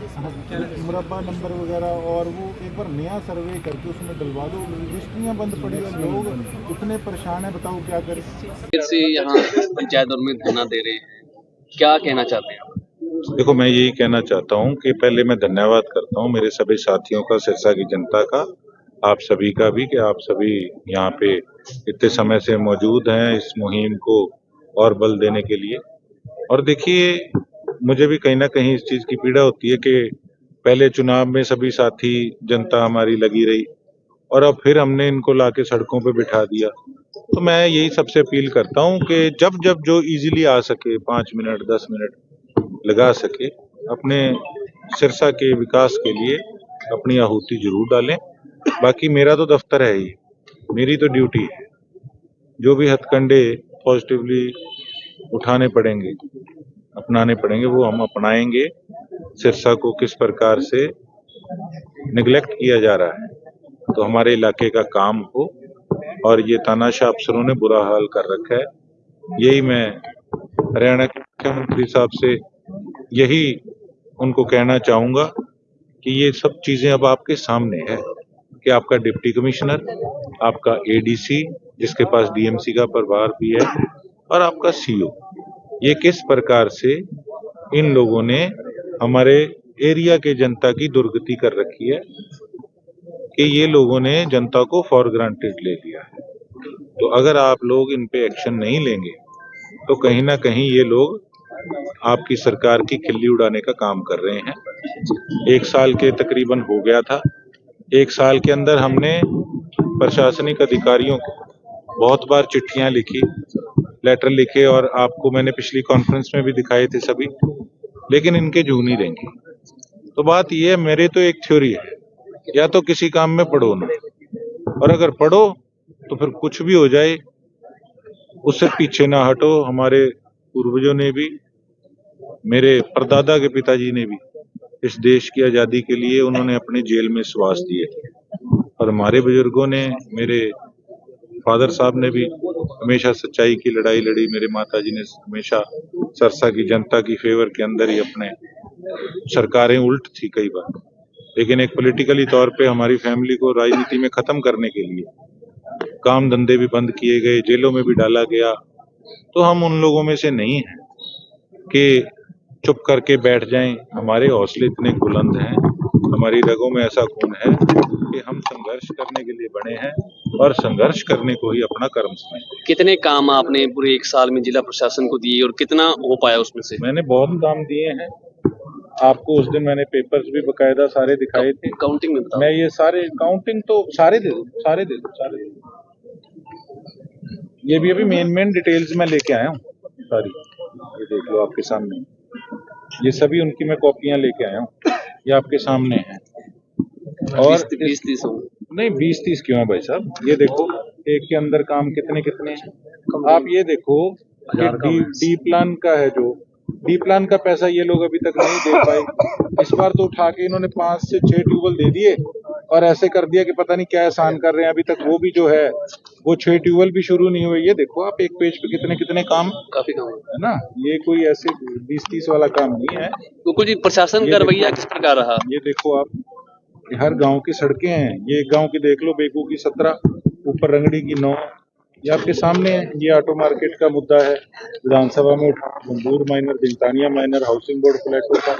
मुरब्बा नंबर वगैरह, और वो एक बार नया सर्वे करके उसमें डलवा दो। रजिस्ट्रियाँ बंद पड़ी है, लोग इतने परेशान हैं, बताओ क्या करें। फिर से यहाँ पंचायत दौर में धरना दे रहे हैं, क्या कहना चाहते हैं आप? देखो, मैं यही कहना चाहता हूँ कि पहले मैं धन्यवाद करता हूँ मेरे सभी साथियों का, सिरसा की जनता का, आप सभी का भी, कि आप सभी यहाँ पे इतने समय से मौजूद हैं इस मुहिम को और बल देने के लिए। और देखिए, मुझे भी कहीं ना कहीं इस चीज की पीड़ा होती है कि पहले चुनाव में सभी साथी जनता हमारी लगी रही और अब फिर हमने इनको लाके सड़कों पे बिठा दिया। तो मैं यही सबसे अपील करता हूँ कि जब जब जो इजीली आ सके, 5 मिनट 10 मिनट लगा सके, अपने सिरसा के विकास के लिए अपनी आहुति जरूर डालें। बाकी मेरा तो दफ्तर है ही, मेरी तो ड्यूटी है। जो भी हथकंडे पॉजिटिवली उठाने पड़ेंगे, अपनाने पड़ेंगे, वो हम अपनाएंगे। सिरसा को किस प्रकार से निगलेक्ट किया जा रहा है, तो हमारे इलाके का काम हो, और ये तानाशाह अफसरों ने बुरा हाल कर रखा है। यही मैं हरियाणा के मुख्यमंत्री साहब से यही उनको कहना चाहूंगा कि ये सब चीजें अब आपके सामने है कि आपका डिप्टी कमिश्नर, आपका एडीसी जिसके पास डीएमसी का प्रभार भी है, और आपका सीओ, ये किस प्रकार से इन लोगों ने हमारे एरिया के जनता की दुर्गति कर रखी है कि ये लोगों ने जनता को फॉर ग्रांटेड ले लिया है। तो अगर आप लोग इन पे एक्शन नहीं लेंगे तो कहीं ना कहीं ये लोग आपकी सरकार की खिल्ली उड़ाने का काम कर रहे हैं। 1 साल के तकरीबन हो गया था। 1 साल के अंदर हमने प्रशासनिक अधिकारियों को बहुत बार चिट्ठियां लिखी, लेटर लिखे, और आपको मैंने पिछली कॉन्फ्रेंस में भी दिखाए थे सभी, लेकिन इनके जू नहीं रहेंगे। तो बात ये है, मेरे तो एक थ्योरी है, या तो किसी काम में पढ़ो ना, और अगर पढ़ो तो फिर कुछ भी हो जाए उससे पीछे ना हटो। हमारे पूर्वजों ने भी, मेरे परदादा के पिताजी ने भी इस देश की आजादी के लिए उन्होंने अपने जेल में श्वास दिए थे, और हमारे बुजुर्गों ने, मेरे फादर साहब ने भी हमेशा सच्चाई की लड़ाई लड़ी। मेरे माताजी ने हमेशा सिरसा की जनता की फेवर के अंदर ही अपने, सरकारें उल्ट थी कई बार, लेकिन एक पॉलिटिकली तौर पे हमारी फैमिली को राजनीति में खत्म करने के लिए काम धंधे भी बंद किए गए, जेलों में भी डाला गया। तो हम उन लोगों में से नहीं हैं कि चुप करके बैठ जाएं। हमारे हौसले इतने बुलंद हैं, हमारी रगों में ऐसा खून है कि हम संघर्ष करने के लिए बने हैं और संघर्ष करने को ही अपना कर्म समझते हैं। कितने काम आपने पूरे 1 साल में जिला प्रशासन को दिए और कितना हो पाया उसमें से? मैंने बहुत काम दिए हैं, आपको उस दिन मैंने पेपर्स भी बकायदा सारे दिखाए थे। काउंटिंग में बताओ। मैं ये सारे काउंटिंग तो सारे दे दूं, सारे दे दूं, सारे दे दूं। ये भी अभी मेन डिटेल्स मैं लेके आया हूँ सारी, ये देख लो आपके सामने, ये सभी उनकी मैं कॉपियां लेके आया हूँ, ये आपके सामने है। और 20-30 हो। नहीं, 20-30 क्यों है भाई साहब, ये देखो एक के अंदर काम कितने कितने हैं। आप ये देखो कि डी प्लान का है, जो डी प्लान का पैसा ये लोग अभी तक नहीं दे पाए। इस बार तो उठा के इन्होंने 5 से 6 ट्यूबवेल दे दिए और ऐसे कर दिया कि पता नहीं क्या एहसान कर रहे हैं। अभी तक वो भी जो है वो 6 ट्यूबवेल भी शुरू नहीं हुए। ये देखो आप एक पेज पे कितने कितने काम, काफी काम है ना, ये कोई ऐसे 20-30 वाला काम नहीं है। तो कुछ प्रशासन का रवैया किस प्रकार रहा? ये देखो आप, ये हर गांव की सड़कें हैं। ये एक गांव की देख लो, बेकू की 17, ऊपर रंगड़ी की 9, ये आपके सामने है। ये ऑटो मार्केट का मुद्दा है, विधानसभा में मंजूर माइनर, दिलतानिया माइनर, हाउसिंग बोर्ड फ्लैटों का।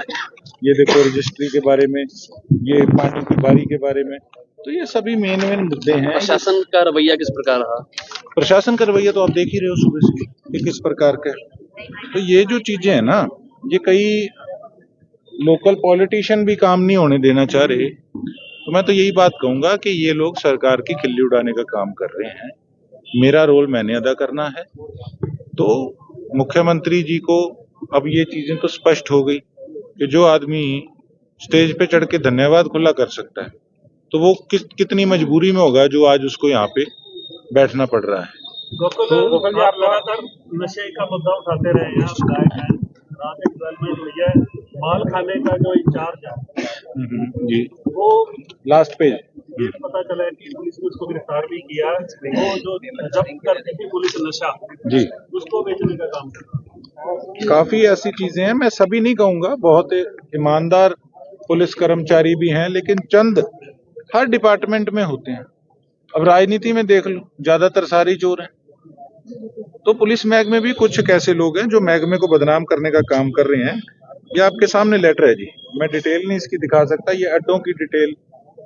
ये देखो रजिस्ट्री के बारे में, ये पानी की बारी के बारे में। तो ये सभी मेन मुद्दे हैं। प्रशासन का रवैया किस प्रकार रहा? प्रशासन का रवैया तो आप देख ही रहे हो सुबह से कि किस प्रकार का है। तो ये जो चीजें हैं ना, ये कई लोकल पॉलिटिशियन भी काम नहीं होने देना चाह रहे। तो मैं तो यही बात कहूंगा कि ये लोग सरकार की खिल्ली उड़ाने का काम कर रहे हैं। मेरा रोल मैंने अदा करना है। तो मुख्यमंत्री जी को अब ये चीजें तो स्पष्ट हो गई कि जो आदमी स्टेज पे चढ़ के धन्यवाद खुला कर सकता है, तो वो कितनी मजबूरी में होगा जो आज उसको यहाँ पे बैठना पड़ रहा है। गोकुल जी, आप लगातार नशे का मुद्दा उठाते रहे हैं, आप गायक हैं, रात एक में हुई है, माल खाने का जो इंचार्ज है जी, वो लास्ट पेज ये पता चला है कि पुलिस ने उसको गिरफ्तार भी किया। वो जो जब्त करती थी पुलिस नशा, जी, उसको बेचने का काम कर रहा है। काफी ऐसी चीजें हैं, मैं सभी नहीं कहूंगा, बहुत ईमानदार पुलिस कर्मचारी भी हैं, लेकिन चंद हर डिपार्टमेंट में होते हैं। अब राजनीति में देख लो, ज्यादातर सारे चोर हैं। तो पुलिस महकमे भी कुछ कैसे लोग हैं जो महकमे को बदनाम करने का काम कर रहे हैं। ये आपके सामने लेटर है जी, मैं डिटेल नहीं इसकी दिखा सकता। ये अड्डों की डिटेल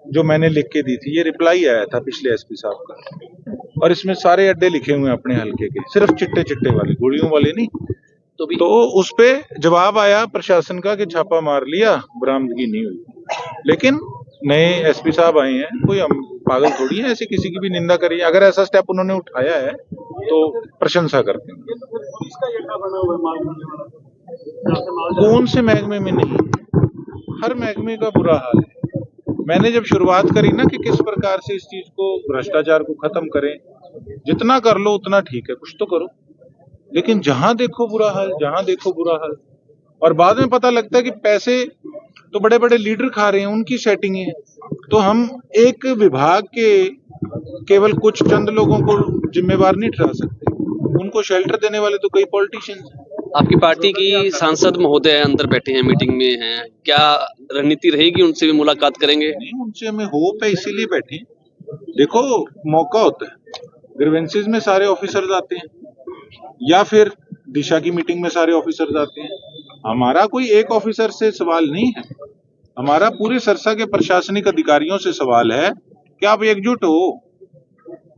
जो मैंने लिख के दी थी, ये रिप्लाई आया था पिछले एसपी साहब का, और इसमें सारे अड्डे लिखे हुए हैं अपने हल्के के, सिर्फ चिट्टे चिट्टे वाले, गोलियों वाले नहीं। तो उस पे जवाब आया प्रशासन का कि छापा मार लिया, बरामदगी नहीं हुई। लेकिन नए एसपी साहब आए हैं, कोई हम पागल थोड़ी है ऐसे किसी की भी निंदा करिए। अगर ऐसा स्टेप उन्होंने उठाया है तो प्रशंसा करते हैं। इसका ये क्या बना हुआ है माल खाने वाला? जहाँ से माल कौन से महकमे में नहीं, हर महकमे का बुरा हाल है। मैंने जब शुरुआत करी ना कि किस प्रकार से इस चीज को, भ्रष्टाचार को खत्म करें, जितना कर लो उतना ठीक है, कुछ तो करो। लेकिन जहां देखो बुरा हाल, जहां देखो बुरा हाल। और बाद में पता लगता है कि पैसे तो बड़े बड़े लीडर खा रहे हैं, उनकी सेटिंग है। तो हम एक विभाग के केवल कुछ चंद लोगों को जिम्मेवार नहीं ठहरा सकते, उनको शेल्टर देने वाले तो कई पॉलिटिशियंस हैं। आपकी पार्टी की सांसद महोदय अंदर बैठे हैं, मीटिंग में हैं, क्या रणनीति रहेगी? उनसे भी मुलाकात करेंगे? नहीं, उनसे हमें होप है, इसीलिए बैठे हैं। देखो, मौका होता है, ग्रीवेंसेस में सारे ऑफिसर्स आते हैं, या फिर दिशा की मीटिंग में सारे ऑफिसर्स आते हैं। हमारा कोई एक ऑफिसर से सवाल नहीं है, हमारा पूरे सरसा के प्रशासनिक अधिकारियों से सवाल है कि आप एकजुट हो।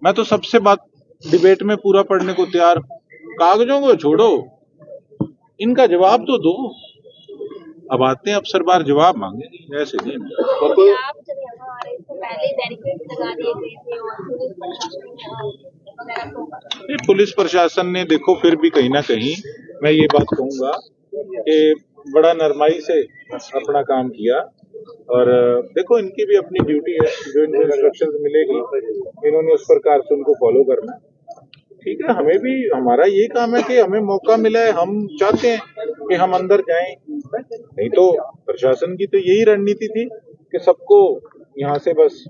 मैं तो सबसे बात डिबेट में पूरा पढ़ने को तैयार हूं। कागजों को छोड़ो, इनका जवाब तो दो। अब आते हैं अफसर बार जवाब मांगे, ऐसे नहीं। क्योंकि आप जब यहाँ आ रहे थे पहले बैरिकेड लगा दिए गए थे और पुलिस प्रशासन वगैरह तो पुलिस प्रशासन ने, देखो, फिर भी कहीं ना कहीं मैं ये बात कहूंगा कि बड़ा नरमाई से अपना काम किया। और देखो, इनकी भी अपनी ड्यूटी है, जो इनको इंस्ट्रक्शंस मिलेगी इन्होंने उस प्रकार से उनको फॉलो करना। ठीक है, हमें भी, हमारा ये काम है कि हमें मौका मिला है, हम चाहते हैं कि हम अंदर जाएं। नहीं तो प्रशासन की तो यही रणनीति थी कि सबको यहाँ से बस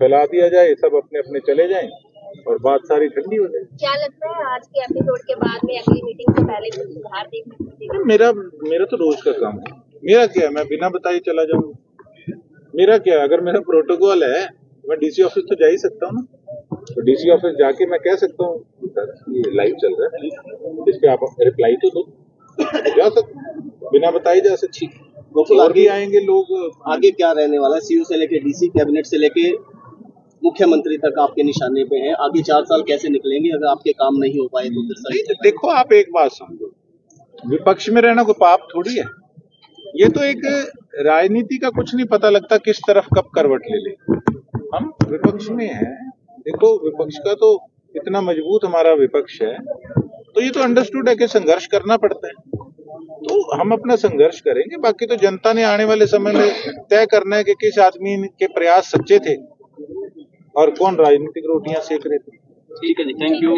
फैला दिया जाए, सब अपने अपने चले जाएं और बात सारी ठंडी हो जाए। क्या लगता है आज के एपिसोड के बाद में अगली मीटिंग से पहले कुछ सुधार देखने को मिलेगा? मेरा तो रोज का काम है। मेरा क्या है, मैं बिना बताए चला जाऊंगा। मेरा क्या है, अगर मेरा प्रोटोकॉल है, मैं डीसी ऑफिस तो जा ही सकता हूँ ना। तो डीसी ऑफिस जाके मैं कह सकता हूँ ये लाइव चल रहा है, इस पे आप रिप्लाई तो दो, जा सकते, बिना बताए जा सकते। और भी आएंगे लोग। आगे क्या रहने वाला है? सीयू से लेके डीसी, कैबिनेट से लेके मुख्यमंत्री तक आपके निशाने पे हैं। आगे 4 साल कैसे निकलेंगे अगर आपके काम नहीं हो पाए तो? फिर सही देखो, आप एक बात समझो, विपक्ष में रहना कोई पाप थोड़ी है। ये तो एक राजनीति का कुछ नहीं पता लगता किस तरफ कब करवट ले ले। हम विपक्ष में हैं, देखो, विपक्ष का तो इतना मजबूत हमारा विपक्ष है, तो ये तो अंडरस्टूड है कि संघर्ष करना पड़ता है। तो हम अपना संघर्ष करेंगे, बाकी तो जनता ने आने वाले समय में तय करना है कि किस आदमी के प्रयास सच्चे थे और कौन राजनीतिक रोटियां सेक रहे थे। ठीक है जी, थैंक यू।